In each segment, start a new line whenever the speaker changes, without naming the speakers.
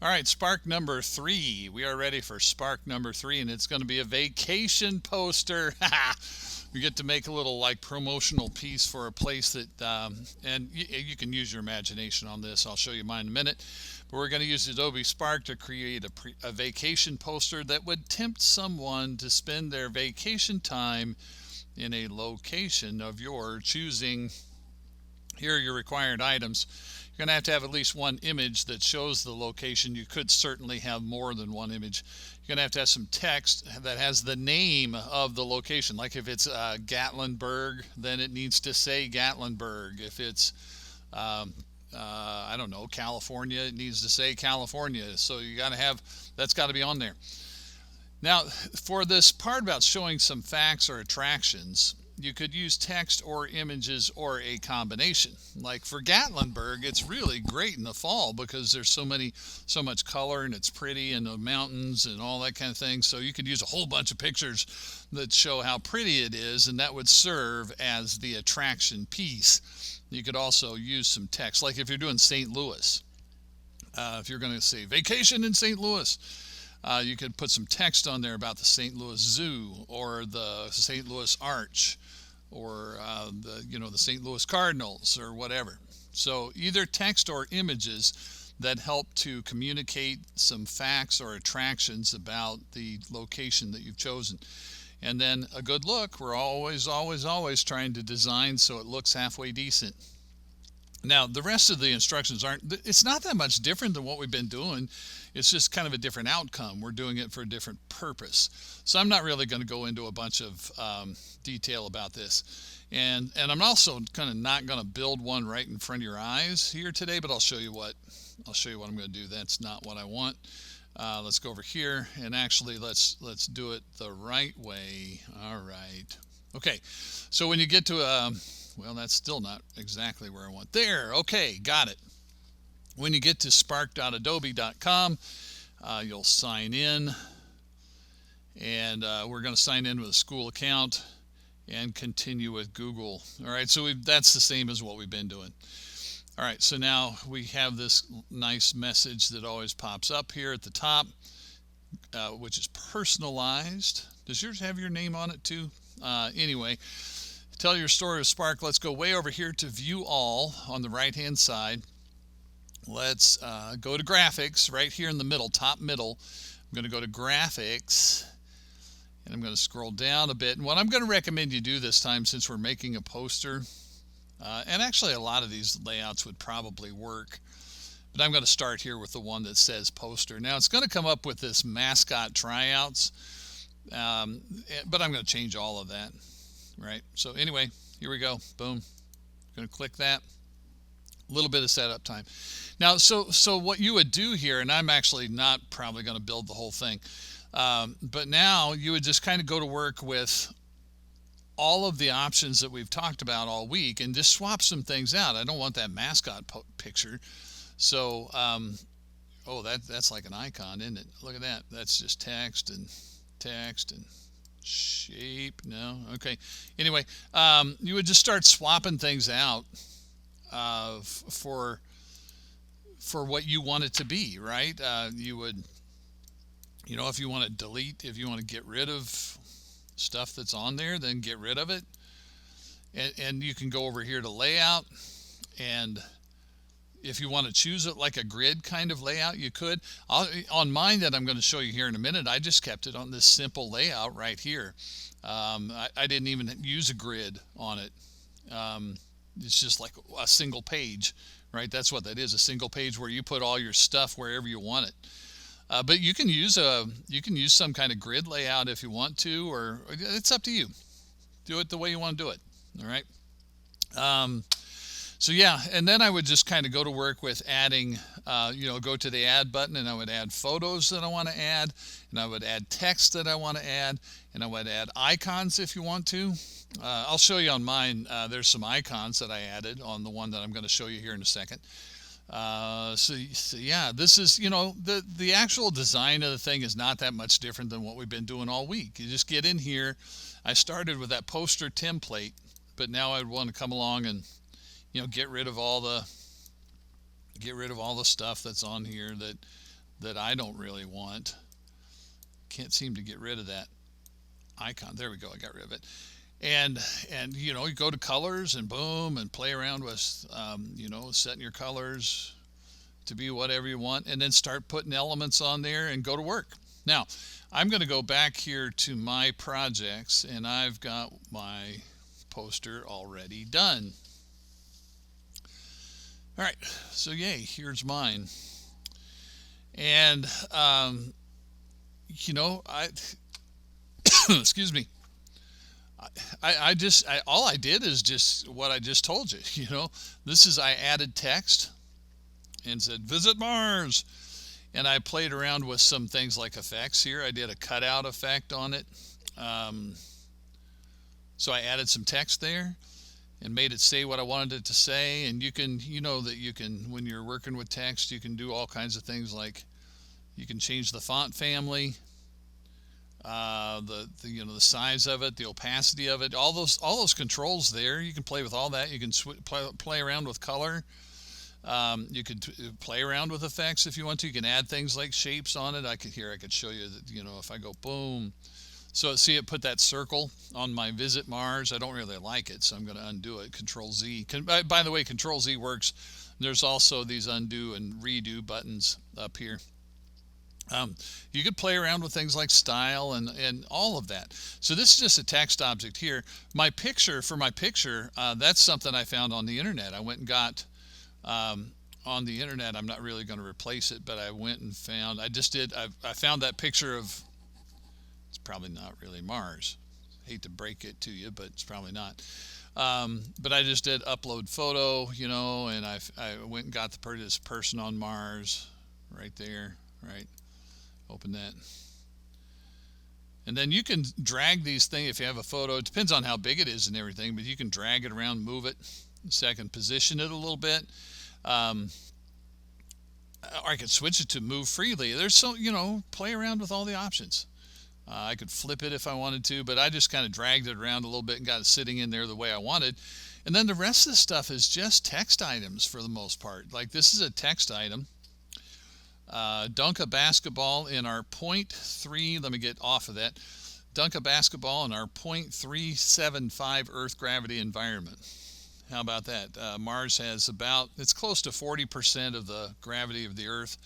All right, Spark number 3. We are ready for Spark number 3, and it's going to be a vacation poster. You get to make a little like promotional piece for a place that, and you can use your imagination on this. I'll show you mine in a minute. But we're going to use Adobe Spark to create a vacation poster that would tempt someone to spend their vacation time in a location of your choosing. Here are your required items. You're going to have at least one image that shows the location. You could certainly have more than one image. You're going to have some text that has the name of the location. Like if it's Gatlinburg, then it needs to say Gatlinburg. If it's, I don't know, California, it needs to say California. So you got to have, that's got to be on there. Now, for this part about showing some facts or attractions, you could use text or images or a combination. Like for Gatlinburg, it's really great in the fall because there's so much color and it's pretty and the mountains and all that kind of thing. So you could use a whole bunch of pictures that show how pretty it is, and that would serve as the attraction piece. You could also use some text, like if you're doing St. Louis. If you're going to say vacation in St. Louis, you could put some text on there about the St. Louis Zoo or the St. Louis Arch or the St. Louis Cardinals or whatever. So either text or images that help to communicate some facts or attractions about the location that you've chosen. And then a good look. We're always trying to design so it looks halfway decent. Now, the rest of the instructions it's not that much different than what we've been doing. It's just kind of a different outcome. We're doing it for a different purpose. So I'm not really going to go into a bunch of detail about this. And I'm also kind of not going to build one right in front of your eyes here today, but I'll show you what I'm going to do. That's not what I want. Let's go over here and actually let's do it the right way. All right. Okay. So when you get to well, that's still not exactly where I want. There, okay, got it. When you get to spark.adobe.com, you'll sign in, and we're going to sign in with a school account and continue with Google. All right, so that's the same as what we've been doing. All right, so now we have this nice message that always pops up here at the top, which is personalized. Does yours have your name on it too? Anyway, tell your story with Spark. Let's go way over here to View All on the right-hand side. Let's go to Graphics right here in the middle, top middle. I'm going to go to Graphics, and I'm going to scroll down a bit. And what I'm going to recommend you do this time, since we're making a poster, and actually a lot of these layouts would probably work, but I'm going to start here with the one that says poster. Now, it's going to come up with this mascot tryouts, but I'm going to change all of that. Right, so anyway, here we go. Boom. Going to click that. A little bit of setup time. Now, so what you would do here, and I'm actually not probably going to build the whole thing, but now you would just kind of go to work with all of the options that we've talked about all week and just swap some things out. I don't want that mascot picture. So, oh, that's like an icon, isn't it? Look at that. That's just text and shape. No, okay. Anyway, you would just start swapping things out for what you want it to be, right? You would, if you want to delete, if you want to get rid of stuff that's on there, then get rid of it. And you can go over here to layout, and if you want to choose it like a grid kind of layout, you could. On mine that I'm going to show you here in a minute, I just kept it on this simple layout right here. I didn't even use a grid on it. It's just like a single page, right? That's what that is, a single page where you put all your stuff wherever you want it. But you can use some kind of grid layout if you want to, or it's up to you. Do it the way you want to do it. All right. So yeah, and then I would just kind of go to work with adding, go to the add button, and I would add photos that I want to add, and I would add text that I want to add, and I would add icons if you want to. I'll show you on mine. There's some icons that I added on the one that I'm going to show you here in a second. So yeah, this is, the actual design of the thing is not that much different than what we've been doing all week. You just get in here. I started with that poster template, but now I want to come along and get rid of all the stuff that's on here that that I don't really want. Can't seem to get rid of that icon. There we go. I got rid of it. And you know, you go to colors and boom, and play around with you know, setting your colors to be whatever you want, and then start putting elements on there and go to work. Now, I'm going to go back here to my projects, and I've got my poster already done. All right, so yay, here's mine. And you know, excuse me. All I did is just what I just told you. You know, this is, I added text and said visit Mars, and I played around with some things like effects here. I did a cutout effect on it, so I added some text there and made it say what I wanted it to say. And you can, you know, that you can, when you're working with text, you can do all kinds of things, like you can change the font family, the you know, the size of it, the opacity of it, all those controls there. You can play with all that. You can play around with color. You could play around with effects if you want to. You can add things like shapes on it. I could show you that, you know, if I go boom. So see, it put that circle on my Visit Mars. I don't really like it, so I'm going to undo it. Control Z. By the way, Control Z works. There's also these undo and redo buttons up here. You could play around with things like style and all of that. So this is just a text object here. My picture, that's something I found on the internet. I went and got on the internet. I'm not really going to replace it, but I went and found, I found that picture of, it's probably not really Mars. Hate to break it to you, but it's probably not. But I just did upload photo, you know, and I went and got this person on Mars right there, right? Open that. And then you can drag these things if you have a photo. It depends on how big it is and everything, but you can drag it around, move it, so I can position it a little bit. Or I could switch it to move freely. There's so, you know, play around with all the options. I could flip it if I wanted to, but I just kind of dragged it around a little bit and got it sitting in there the way I wanted. And then the rest of the stuff is just text items for the most part. Like this is a text item. Dunk a basketball in our 0.3, let me get off of that. Dunk a basketball in our 0.375 Earth gravity environment. How about that? Mars has it's close to 40% of the gravity of the Earth.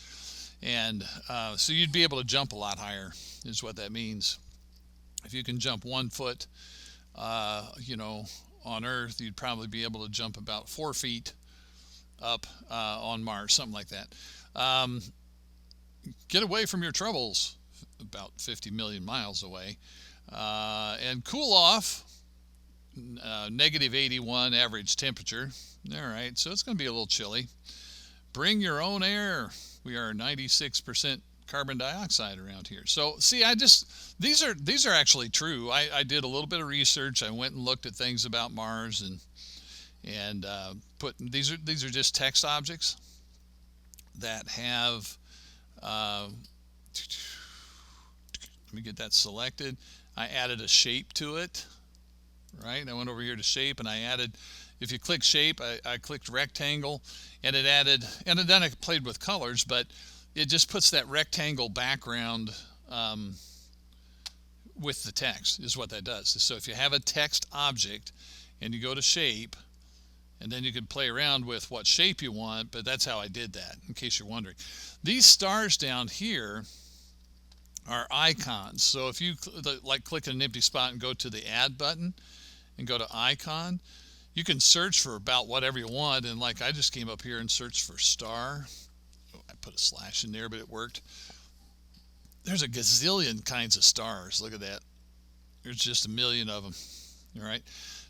And so you'd be able to jump a lot higher, is what that means. If you can jump 1 foot, you know, on Earth, you'd probably be able to jump about 4 feet up on Mars, something like that. Get away from your troubles, about 50 million miles away, and cool off, negative 81 average temperature. All right, so it's going to be a little chilly. Bring your own air. We are 96% carbon dioxide around here. So see, these are actually true. I did a little bit of research. I went and looked at things about Mars and put these are just text objects that have. Let me get that selected. I added a shape to it, right? I went over here to shape and I added, if you click shape, I clicked rectangle, and it added, and then I played with colors, but it just puts that rectangle background with the text is what that does. So if you have a text object and you go to shape, and then you can play around with what shape you want, but that's how I did that, in case you're wondering. These stars down here are icons. So if you like click an empty spot and go to the add button and go to icon, you can search for about whatever you want. And like I just came up here and searched for star. Oh, I put a slash in there, but it worked. There's a gazillion kinds of stars. Look at that. There's just a million of them. All right.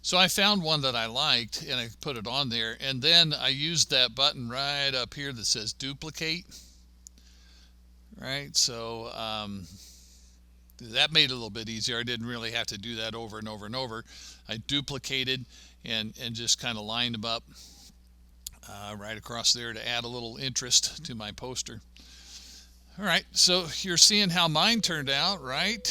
So I found one that I liked and I put it on there, and then I used that button right up here that says duplicate. Right, so that made it a little bit easier. I didn't really have to do that over and over and over. I duplicated and just kind of lined them up right across there to add a little interest to my poster. All right, so you're seeing how mine turned out, right?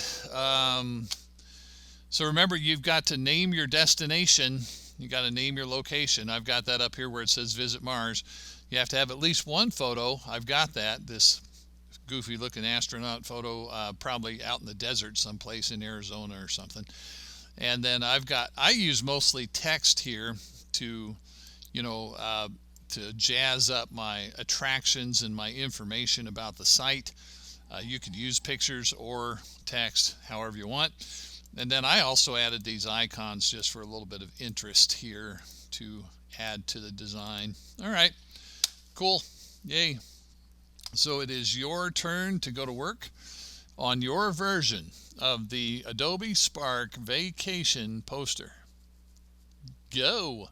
So remember, you've got to name your destination. You got to name your location. I've got that up here where it says Visit Mars. You have to have at least one photo. I've got that. This goofy looking astronaut photo, probably out in the desert someplace in Arizona or something. And then I use mostly text here to, to jazz up my attractions and my information about the site. You could use pictures or text, however you want. And then I also added these icons just for a little bit of interest here to add to the design. All right, cool, yay. So it is your turn to go to work on your version of the Adobe Spark Vacation poster. Go!